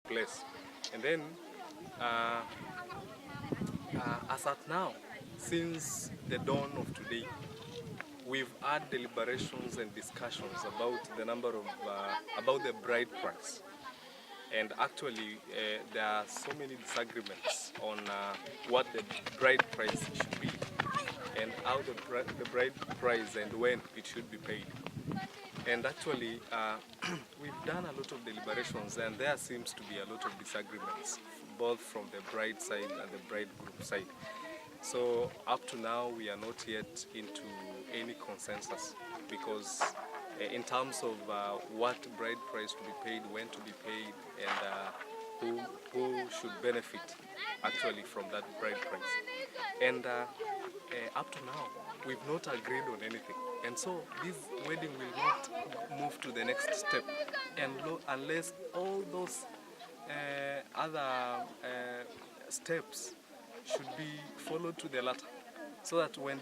place. And then, as at now, since the dawn of today, we've had deliberations and discussions about the number of, about the bride price. And actually, there are so many disagreements on what the bride price should be and how the bride price and when it should be paid. And actually, we've done a lot of deliberations, and there seems to be a lot of disagreements, both from the bride side and the bride group side. So up to now, we are not yet into any consensus, because in terms of what bride price to be paid, when to be paid, and who should benefit actually from that bride price. And up to now, we've not agreed on anything. And so this wedding will not move to the next step unless all those other steps should be followed to the latter, so that when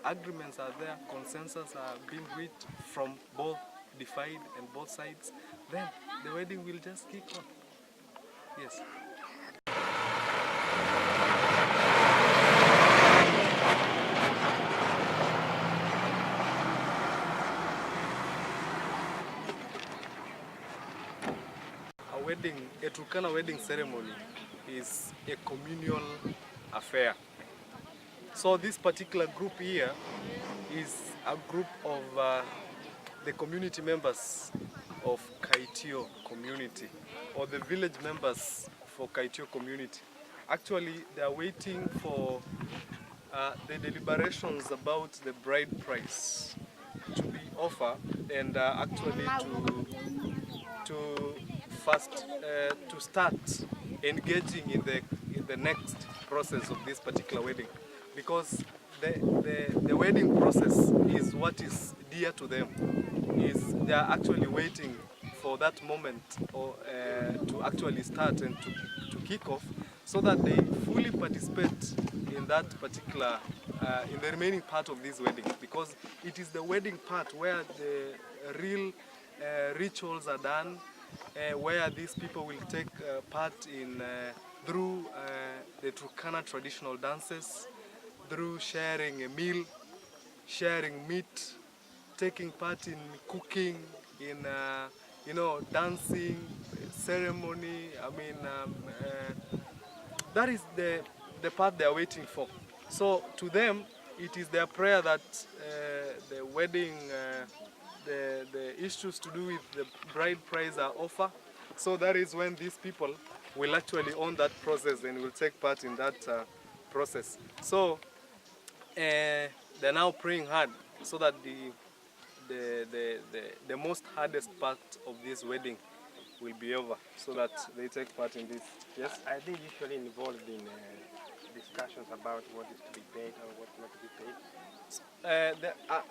agreements are there, consensus are being reached from both the side and both sides, then the wedding will just kick on. Yes. A Turkana wedding ceremony is a communal affair. So this particular group here is a group of the community members of Kaitio community, or the village members for Kaitio community. Actually, they are waiting for the deliberations about the bride price to be offered, and actually to first to start engaging in the next process of this particular wedding, because the wedding process is what is dear to them. They are actually waiting for that moment, or to actually start and to kick off, so that they fully participate in that particular in the remaining part of this wedding, because it is the wedding part where the real rituals are done, where these people will take part in through the Turkana traditional dances, through sharing a meal, sharing meat, taking part in cooking, in dancing, ceremony. I mean, that is the part they are waiting for. So to them, it is their prayer that the wedding, the issues to do with the bride price are over. So that is when these people will actually own that process and will take part in that process. So they're now praying hard so that the most hardest part of this wedding will be over, so that they take part in this. Yes? Are they usually involved in discussions about what is to be paid or what not to be paid?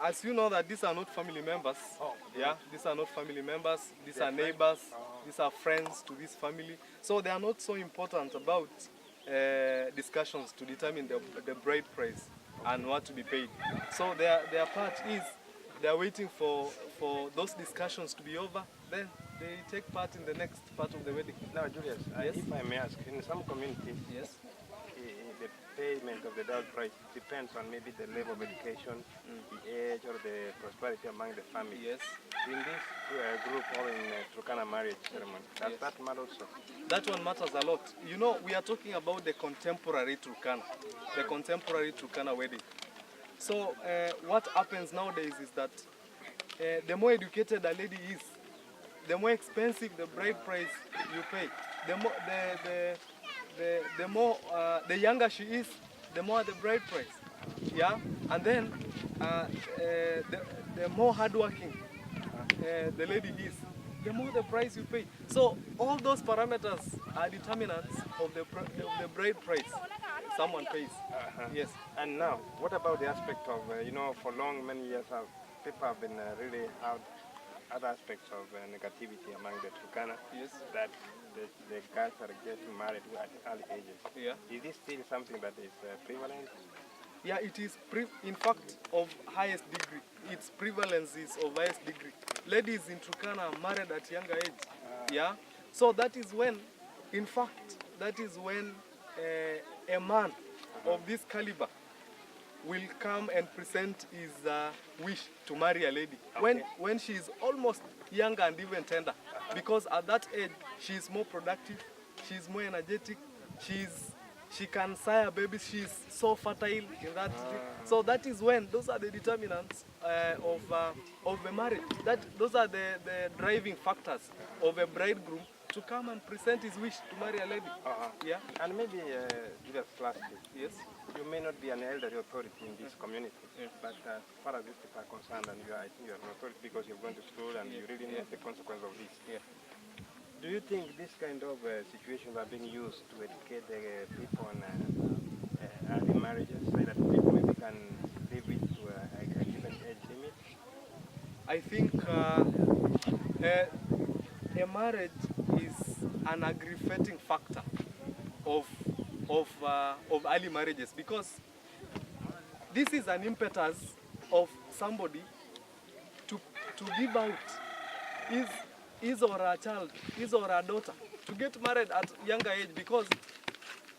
As you know, that these are not family members. Oh, yeah, these are not family members. These are neighbors. These are friends to this family. So they are not so important about discussions to determine the bride price and what to be paid. So their part is they are waiting for those discussions to be over. Then they take part in the next part of the wedding. Now, Julius, yes? If I may ask, in some communities, yes, the payment of the bride price depends on maybe the level of education, the age, or the prosperity among the family. Yes. In this group or in Turkana marriage ceremony, does yes. that matter also? That one matters a lot. You know, we are talking about the contemporary Turkana, the contemporary Turkana wedding. So what happens nowadays is that the more educated a lady is, the more expensive the bride price you pay. The younger she is, the more the bride price. Yeah, and then the more hardworking the lady is, the more the price you pay. So all those parameters are determinants of the bride price someone pays. Yes. And now, what about the aspect of, for many years, people have been really out other aspects of negativity among the Turkana, yes, that the guys are getting married at early ages. Yeah. Is this still something that is prevalent? Yeah, it is in fact of highest degree. Its prevalence is of highest degree. Ladies in Turkana are married at younger age. Yeah. So that is when, in fact, that is when a man of this caliber will come and present his wish to marry a lady when she is almost younger and even tender, because at that age she is more productive, she is more energetic, she can sire babies, she is so fertile in that. So that is when those are the determinants of a marriage. Those are the driving factors of a bridegroom to come and present his wish to marry a lady. Yeah. And maybe just lastly, Yes. you may not be an elderly authority in this community, but as far as these people are concerned, and I think you are an authority because you've gone to school and you really know the consequence of this. Yeah. Do you think this kind of situations are being used to educate the people on early marriages so that people maybe can live it to a given age limit? I think a marriage is an aggravating factor of early marriages, because this is an impetus of somebody to give out his or her child, his or her daughter, to get married at younger age, because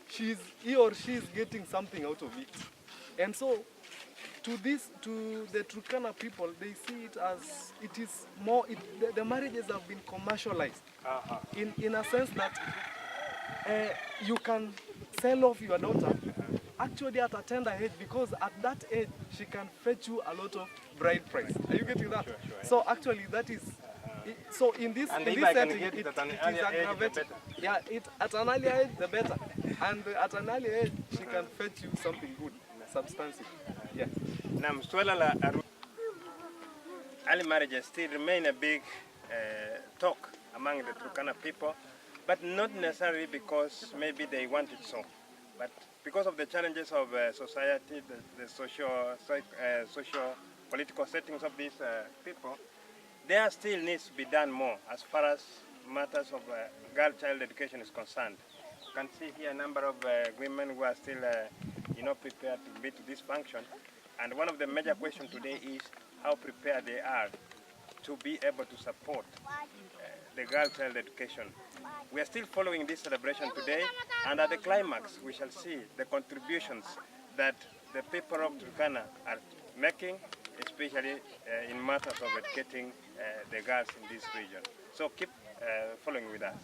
he or she is getting something out of it. And so to the Turkana people, they see it as it is more, the marriages have been commercialized in a sense that you can sell off your daughter actually at a tender age, because at that age she can fetch you a lot of bride price. Are you getting that? Sure, So actually that is, so in this setting, it is aggravated. Yeah, at an early age the better, and at an early age she can fetch you something good, substantive. Yeah. Now, early marriages still remain a big talk among the Turkana people, but not necessarily because maybe they want it so, but because of the challenges of society, the socio-political settings of these people. There still needs to be done more as far as matters of girl-child education is concerned. You can see here a number of women who are still prepared to meet this function. And one of the major questions today is how prepared they are to be able to support the girl-child education. We are still following this celebration today, and at the climax we shall see the contributions that the people of Turkana are making, especially in matters of educating the girls in this region. So keep following with us.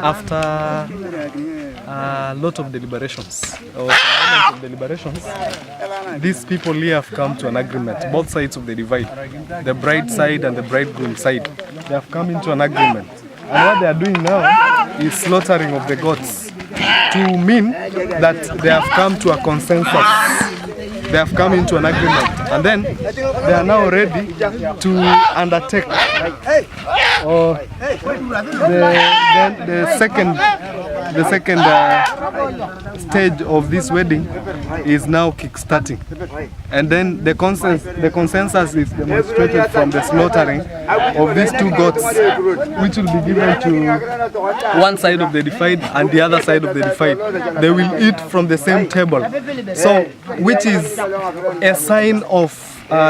After a lot of deliberations, or some moments of deliberations, these people here have come to an agreement, both sides of the divide, the bride side and the bridegroom side. They have come into an agreement. And what they are doing now is slaughtering of the goats, to mean that they have come to a consensus. They have come into an agreement, and then they are now ready to undertake the second stage of this wedding is now kick-starting, and then the consensus is demonstrated from the slaughtering of these two goats, which will be given to one side of the divide and the other side of the divide. They will eat from the same table, so which is a sign of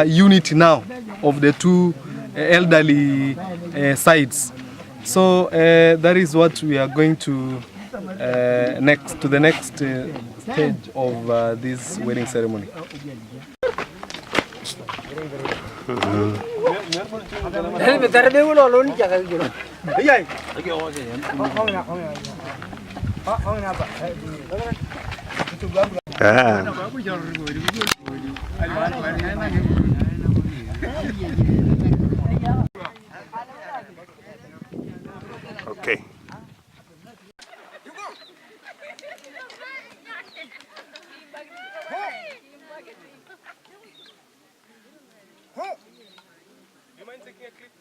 unity now of the two elderly sides. So that is what we are going to the next stage of this wedding ceremony. Okay. You mind taking a clip?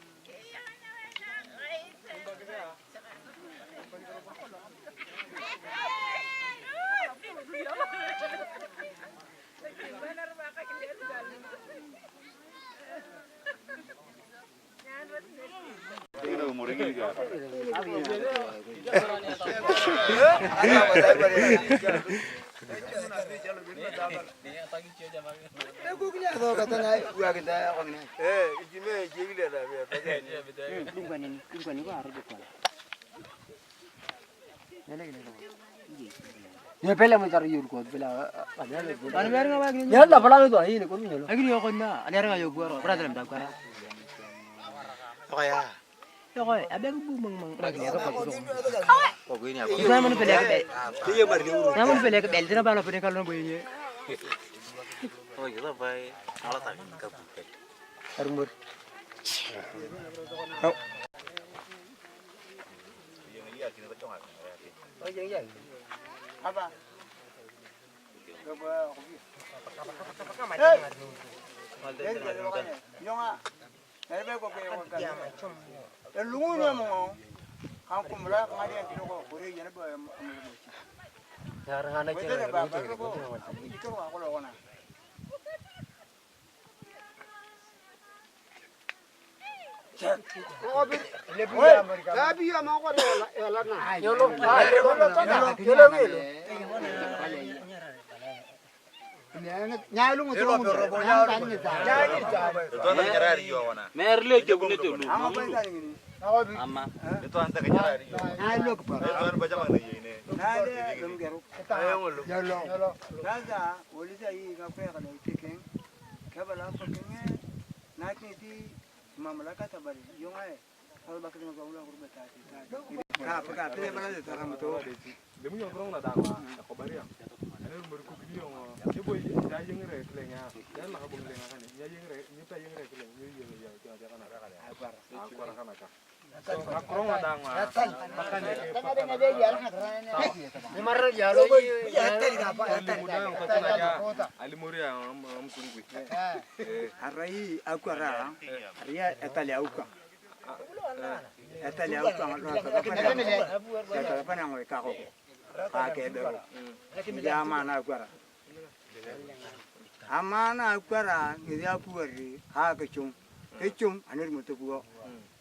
Ya pela mo tar yur ko pela ya la pala do ay ni ko ni lo agri ko na ani ra yo goro pra dram da kara Kaya. yo ko abe ko bu mang ra ni ko ko ko ni ako na mo pele ka bel Tiyo mar liuro. na mo pele ka bel dina ba lo pele ka lo boy ni Oh, kita bay. Ala ta ka bu pe. armur Oh, yang yang. apa Merle ke bunne tu lu. Amma. Itu anta ke nyarari yo. Itu an baca mana ye ne. Amana kwara ngiya puari ha kechum. Kechum anir mutugo.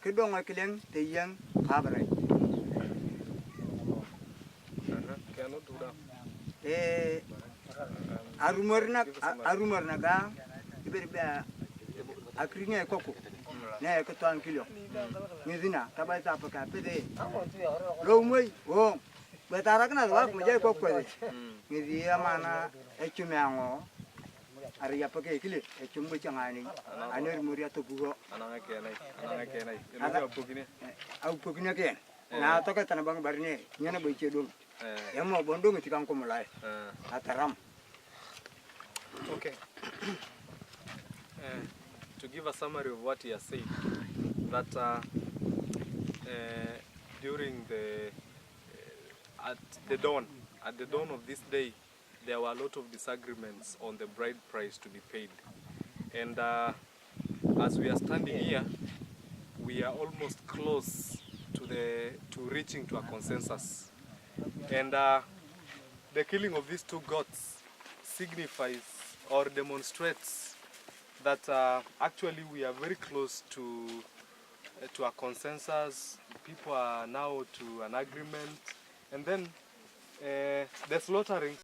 Kedong akileng teyang habrai. Cannot do that. Arumor na ga iberba akringa koko. Ne ketuan kilo. Ngizina tabai tapa ka pede. Lomoi oh. Betara kena tu aku menjadi koko ni. Ngizi amana ecumango. Ari apa ke kili? Ecum bercangani. Anir muria tu bugo. Anangnya kenai. Ini apa gini? Aku begini kan. Nah, tu kan tanah bang barni. Nyana baca dulu. Yang mau bondong itu kan kumulai. Ataram. Okay. To give a summary of what he has said, that during at the dawn of this day, there were a lot of disagreements on the bride price to be paid, and as we are standing here, we are almost close to reaching to a consensus, and the killing of these two goats signifies or demonstrates that actually we are very close to a consensus. People are now to an agreement, and then the slaughtering